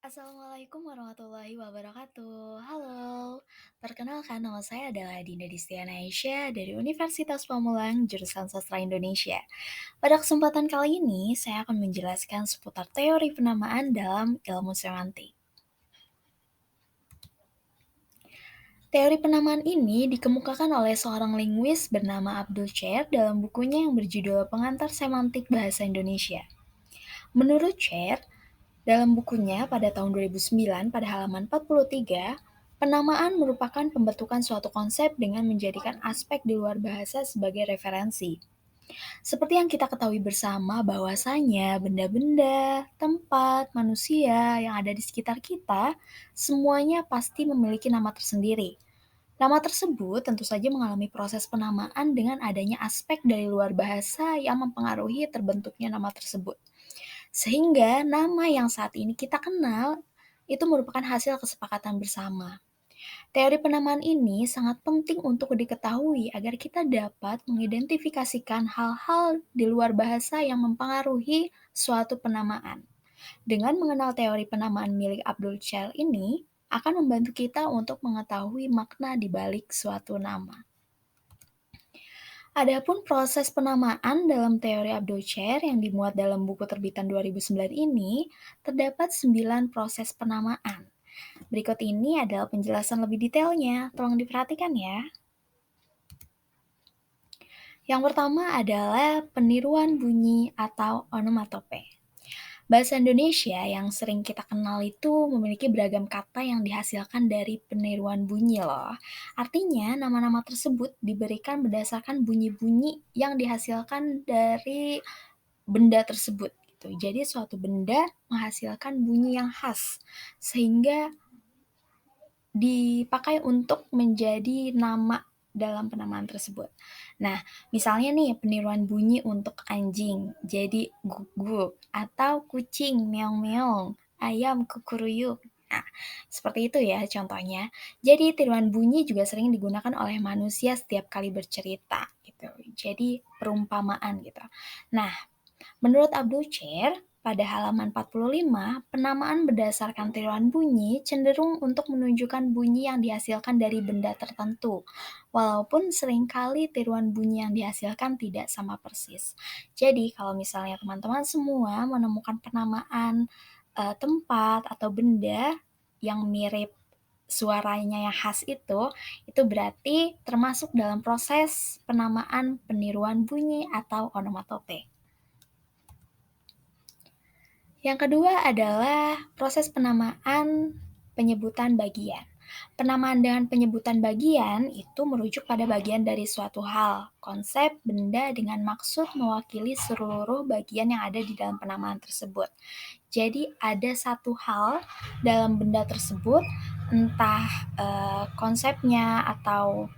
Assalamualaikum warahmatullahi wabarakatuh. Halo, perkenalkan nama saya adalah Dinda Distiana Aisyah dari Universitas Pamulang, jurusan Sastra Indonesia. Pada kesempatan kali ini, saya akan menjelaskan seputar teori penamaan dalam ilmu semantik. Teori penamaan ini dikemukakan oleh seorang linguis bernama Abdul Chair dalam bukunya yang berjudul Pengantar Semantik Bahasa Indonesia. Menurut Chair, dalam bukunya pada tahun 2009 pada halaman 43, penamaan merupakan pembentukan suatu konsep dengan menjadikan aspek di luar bahasa sebagai referensi. Seperti yang kita ketahui bersama bahwasanya benda-benda, tempat, manusia yang ada di sekitar kita, semuanya pasti memiliki nama tersendiri. Nama tersebut tentu saja mengalami proses penamaan dengan adanya aspek dari luar bahasa yang mempengaruhi terbentuknya nama tersebut. Sehingga nama yang saat ini kita kenal itu merupakan hasil kesepakatan bersama. Teori penamaan ini sangat penting untuk diketahui agar kita dapat mengidentifikasikan hal-hal di luar bahasa yang mempengaruhi suatu penamaan. Dengan mengenal teori penamaan milik Abdul Chail ini, akan membantu kita untuk mengetahui makna di balik suatu nama. Adapun proses penamaan dalam teori Abdul-Chair yang dimuat dalam buku terbitan 2009 ini, terdapat 9 proses penamaan. Berikut ini adalah penjelasan lebih detailnya, tolong diperhatikan ya. Yang pertama adalah peniruan bunyi atau onomatope. Bahasa Indonesia yang sering kita kenal itu memiliki beragam kata yang dihasilkan dari peniruan bunyi loh. Artinya, nama-nama tersebut diberikan berdasarkan bunyi-bunyi yang dihasilkan dari benda tersebut gitu. Jadi suatu benda menghasilkan bunyi yang khas sehingga dipakai untuk menjadi nama dalam penamaan tersebut. Nah, misalnya nih peniruan bunyi untuk anjing jadi guguk atau kucing meong-meong, ayam kukuruyuk. Nah, seperti itu ya contohnya. Jadi tiruan bunyi juga sering digunakan oleh manusia setiap kali bercerita gitu. Jadi perumpamaan gitu. Nah, menurut Abdul Chair, pada halaman 45, penamaan berdasarkan tiruan bunyi cenderung untuk menunjukkan bunyi yang dihasilkan dari benda tertentu, walaupun seringkali tiruan bunyi yang dihasilkan tidak sama persis. Jadi, kalau misalnya teman-teman semua menemukan penamaan tempat atau benda yang mirip suaranya yang khas itu berarti termasuk dalam proses penamaan peniruan bunyi atau onomatope. Yang kedua adalah proses penamaan penyebutan bagian. Penamaan dengan penyebutan bagian itu merujuk pada bagian dari suatu hal, konsep, benda dengan maksud mewakili seluruh bagian yang ada di dalam penamaan tersebut. Jadi ada satu hal dalam benda tersebut, entah konsepnya atau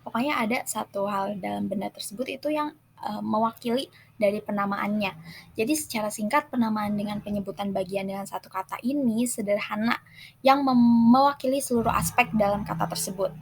pokoknya ada satu hal dalam benda tersebut itu yang mewakili dari penamaannya. Jadi secara singkat penamaan dengan penyebutan bagian dengan satu kata ini sederhana yang mewakili seluruh aspek dalam kata tersebut.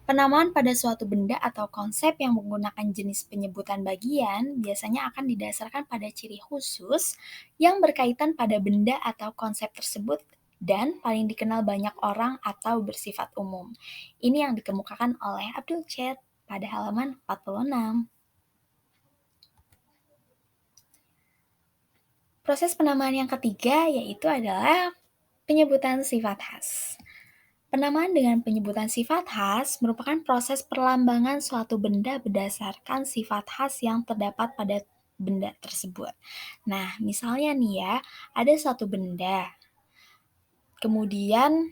Penamaan pada suatu benda atau konsep yang menggunakan jenis penyebutan bagian biasanya akan didasarkan pada ciri khusus yang berkaitan pada benda atau konsep tersebut dan paling dikenal banyak orang atau bersifat umum. Ini yang dikemukakan oleh Abdul Chet pada halaman 46. Proses penamaan yang ketiga yaitu adalah penyebutan sifat khas. Penamaan dengan penyebutan sifat khas merupakan proses perlambangan suatu benda berdasarkan sifat khas yang terdapat pada benda tersebut. Nah, misalnya nih ya, ada suatu benda, kemudian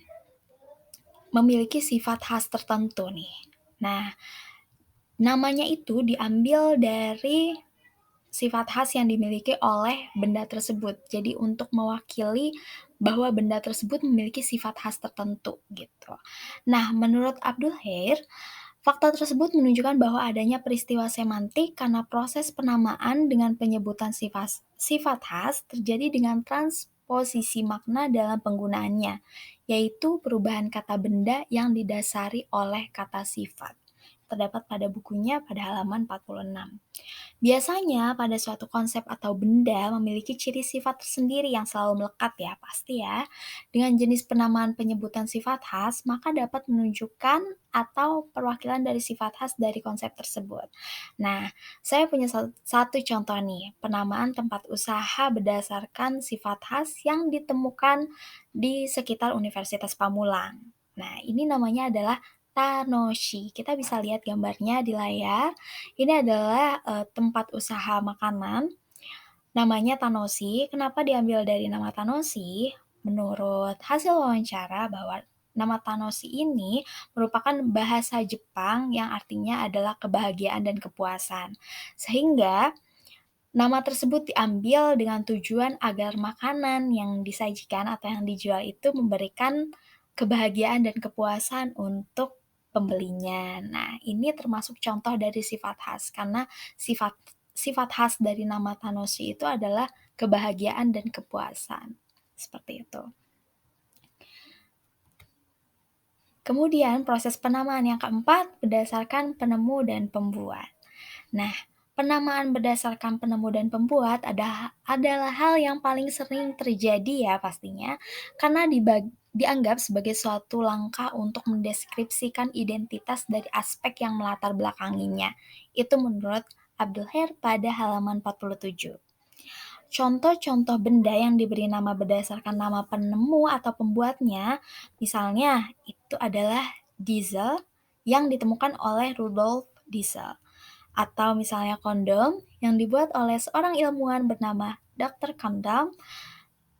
memiliki sifat khas tertentu nih. Nah, namanya itu diambil dari sifat khas yang dimiliki oleh benda tersebut. Jadi untuk mewakili bahwa benda tersebut memiliki sifat khas tertentu gitu. Nah, menurut Abdul Hair, fakta tersebut menunjukkan bahwa adanya peristiwa semantik karena proses penamaan dengan penyebutan sifat khas terjadi dengan transposisi makna dalam penggunaannya, yaitu perubahan kata benda yang didasari oleh kata sifat. terdapat pada bukunya pada halaman 46. Biasanya pada suatu konsep atau benda memiliki ciri sifat tersendiri yang selalu melekat ya, pasti ya. Dengan jenis penamaan penyebutan sifat khas, maka dapat menunjukkan atau perwakilan dari sifat khas dari konsep tersebut. Nah, saya punya satu contoh nih, penamaan tempat usaha berdasarkan sifat khas yang ditemukan di sekitar Universitas Pamulang. Nah, ini namanya adalah Tanoshi. Kita bisa lihat gambarnya di layar. Ini adalah tempat usaha makanan, namanya Tanoshi. Kenapa diambil dari nama Tanoshi? Menurut hasil wawancara bahwa nama Tanoshi ini merupakan bahasa Jepang yang artinya adalah kebahagiaan dan kepuasan. Sehingga nama tersebut diambil dengan tujuan agar makanan yang disajikan atau yang dijual itu memberikan kebahagiaan dan kepuasan untuk pembelinya. Nah, ini termasuk contoh dari sifat khas karena sifat sifat khas dari nama Tanoshi itu adalah kebahagiaan dan kepuasan. Seperti itu. Kemudian proses penamaan yang keempat berdasarkan penemu dan pembuat. Nah, penamaan berdasarkan penemu dan pembuat adalah hal yang paling sering terjadi ya pastinya, karena dianggap sebagai suatu langkah untuk mendeskripsikan identitas dari aspek yang melatar belakanginya. Itu menurut Abdul Her pada halaman 47. Contoh-contoh benda yang diberi nama berdasarkan nama penemu atau pembuatnya, misalnya itu adalah diesel yang ditemukan oleh Rudolf Diesel, atau misalnya kondom yang dibuat oleh seorang ilmuwan bernama Dr. Kondom.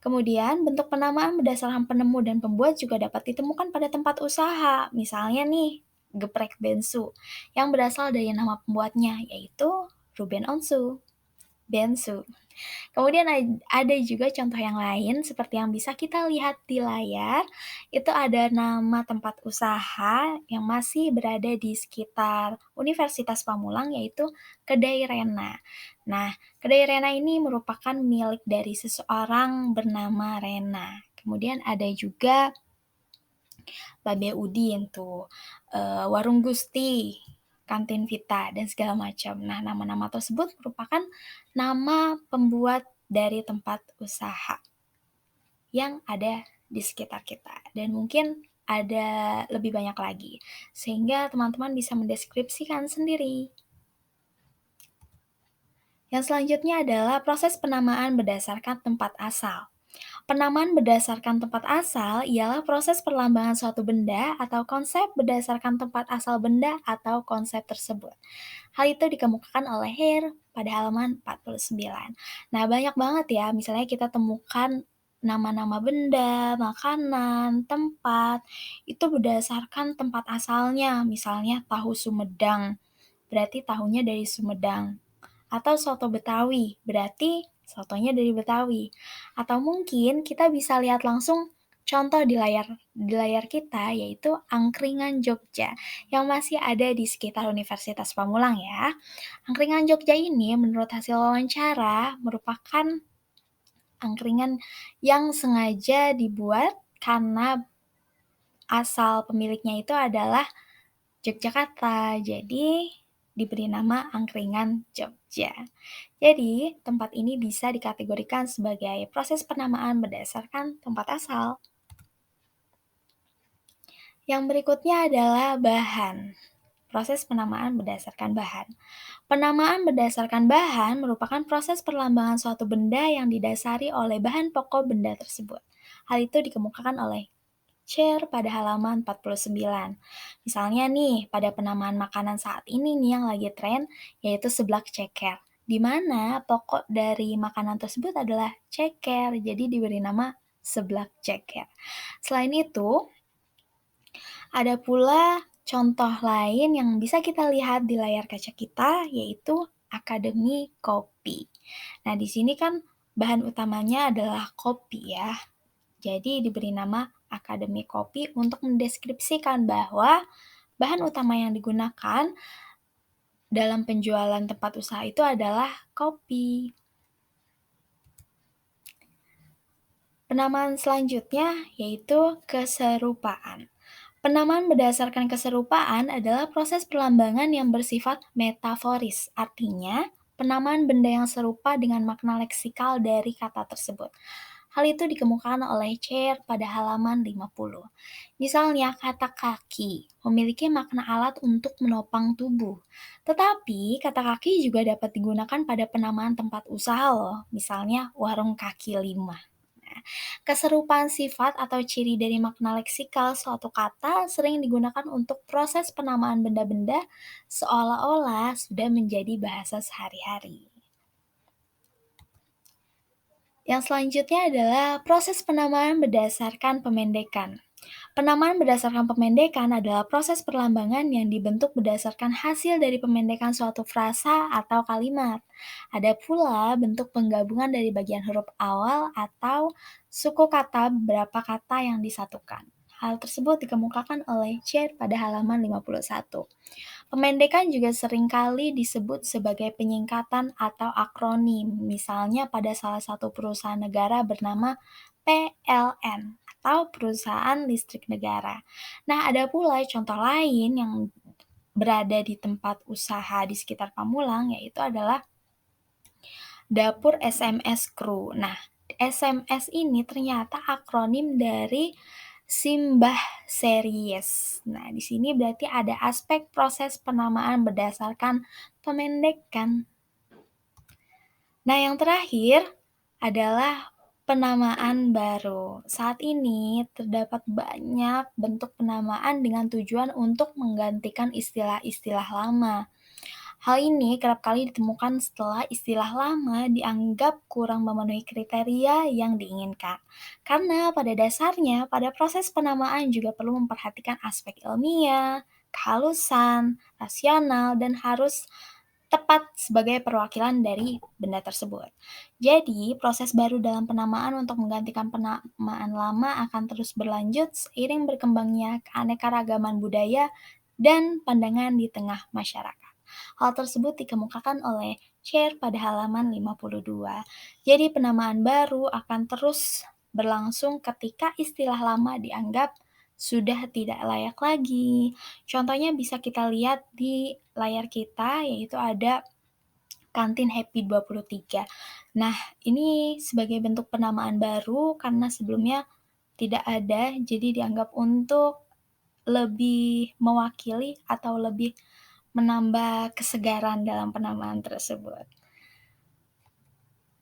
Kemudian, bentuk penamaan berdasarkan penemu dan pembuat juga dapat ditemukan pada tempat usaha. Misalnya nih, geprek bensu yang berasal dari nama pembuatnya, yaitu Ruben Onsu, bensu. Kemudian ada juga contoh yang lain seperti yang bisa kita lihat di layar, itu ada nama tempat usaha yang masih berada di sekitar Universitas Pamulang yaitu Kedai Rena. Nah, Kedai Rena ini merupakan milik dari seseorang bernama Rena. Kemudian ada juga Babe Udin tuh, Warung Gusti, Kantin Vita, dan segala macam. Nah, nama-nama tersebut merupakan nama pembuat dari tempat usaha yang ada di sekitar kita. Dan mungkin ada lebih banyak lagi, sehingga teman-teman bisa mendeskripsikan sendiri. Yang selanjutnya adalah proses penamaan berdasarkan tempat asal. Penamaan berdasarkan tempat asal ialah proses perlambangan suatu benda atau konsep berdasarkan tempat asal benda atau konsep tersebut. Hal itu dikemukakan oleh Hare pada halaman 49. Nah, banyak banget ya, misalnya kita temukan nama-nama benda, makanan, tempat, itu berdasarkan tempat asalnya. Misalnya tahu Sumedang, berarti tahunya dari Sumedang. Atau soto Betawi, berarti sotonya dari Betawi. Atau mungkin kita bisa lihat langsung contoh di layar kita yaitu angkringan Jogja yang masih ada di sekitar Universitas Pamulang ya. Angkringan Jogja ini menurut hasil wawancara merupakan angkringan yang sengaja dibuat karena asal pemiliknya itu adalah Yogyakarta. Jadi diberi nama angkringan Jogja. Jadi, tempat ini bisa dikategorikan sebagai proses penamaan berdasarkan tempat asal. Yang berikutnya adalah bahan. Proses penamaan berdasarkan bahan. Penamaan berdasarkan bahan merupakan proses perlambangan suatu benda yang didasari oleh bahan pokok benda tersebut. Hal itu dikemukakan oleh Chair pada halaman 49. Misalnya nih, pada penamaan makanan saat ini nih yang lagi tren, yaitu seblak ceker. Di mana pokok dari makanan tersebut adalah ceker, jadi diberi nama seblak ceker. Selain itu, ada pula contoh lain yang bisa kita lihat di layar kaca kita, yaitu Akademi Kopi. Nah, di sini kan bahan utamanya adalah kopi ya. Jadi diberi nama Akademi Kopi untuk mendeskripsikan bahwa bahan utama yang digunakan dalam penjualan tempat usaha itu adalah kopi. Penamaan selanjutnya yaitu keserupaan. Penamaan berdasarkan keserupaan adalah proses perlambangan yang bersifat metaforis, artinya penamaan benda yang serupa dengan makna leksikal dari kata tersebut. Hal itu dikemukakan oleh Chair pada halaman 50. Misalnya, kata kaki memiliki makna alat untuk menopang tubuh. Tetapi, kata kaki juga dapat digunakan pada penamaan tempat usaha loh, misalnya warung kaki lima. Keserupaan sifat atau ciri dari makna leksikal suatu kata sering digunakan untuk proses penamaan benda-benda seolah-olah sudah menjadi bahasa sehari-hari. Yang selanjutnya adalah proses penamaan berdasarkan pemendekan. Penamaan berdasarkan pemendekan adalah proses perlambangan yang dibentuk berdasarkan hasil dari pemendekan suatu frasa atau kalimat. Ada pula bentuk penggabungan dari bagian huruf awal atau suku kata beberapa kata yang disatukan. Hal tersebut dikemukakan oleh Chair pada halaman 51. Pemendekan juga seringkali disebut sebagai penyingkatan atau akronim, misalnya pada salah satu perusahaan negara bernama PLN atau Perusahaan Listrik Negara. Nah, ada pula contoh lain yang berada di tempat usaha di sekitar Pamulang, yaitu adalah Dapur SMS Kru. Nah, SMS ini ternyata akronim dari Simbah Series. Nah, di sini berarti ada aspek proses penamaan berdasarkan pemendekan. Nah, yang terakhir adalah penamaan baru. Saat ini terdapat banyak bentuk penamaan dengan tujuan untuk menggantikan istilah-istilah lama. Hal ini kerap kali ditemukan setelah istilah lama dianggap kurang memenuhi kriteria yang diinginkan. Karena pada dasarnya, pada proses penamaan juga perlu memperhatikan aspek ilmiah, kehalusan, rasional, dan harus tepat sebagai perwakilan dari benda tersebut. Jadi, proses baru dalam penamaan untuk menggantikan penamaan lama akan terus berlanjut seiring berkembangnya keanekaragaman budaya dan pandangan di tengah masyarakat. Hal tersebut dikemukakan oleh Chair pada halaman 52. Jadi penamaan baru akan terus berlangsung ketika istilah lama dianggap sudah tidak layak lagi. Contohnya bisa kita lihat di layar kita, yaitu ada kantin Happy 23. Nah, ini sebagai bentuk penamaan baru karena sebelumnya tidak ada, jadi dianggap untuk lebih mewakili atau lebih menambah kesegaran dalam penamaan tersebut.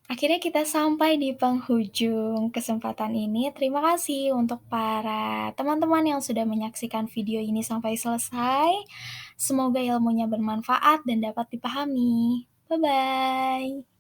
Akhirnya kita sampai di penghujung kesempatan ini. Terima kasih untuk para teman-teman yang sudah menyaksikan video ini sampai selesai. Semoga ilmunya bermanfaat dan dapat dipahami. Bye-bye.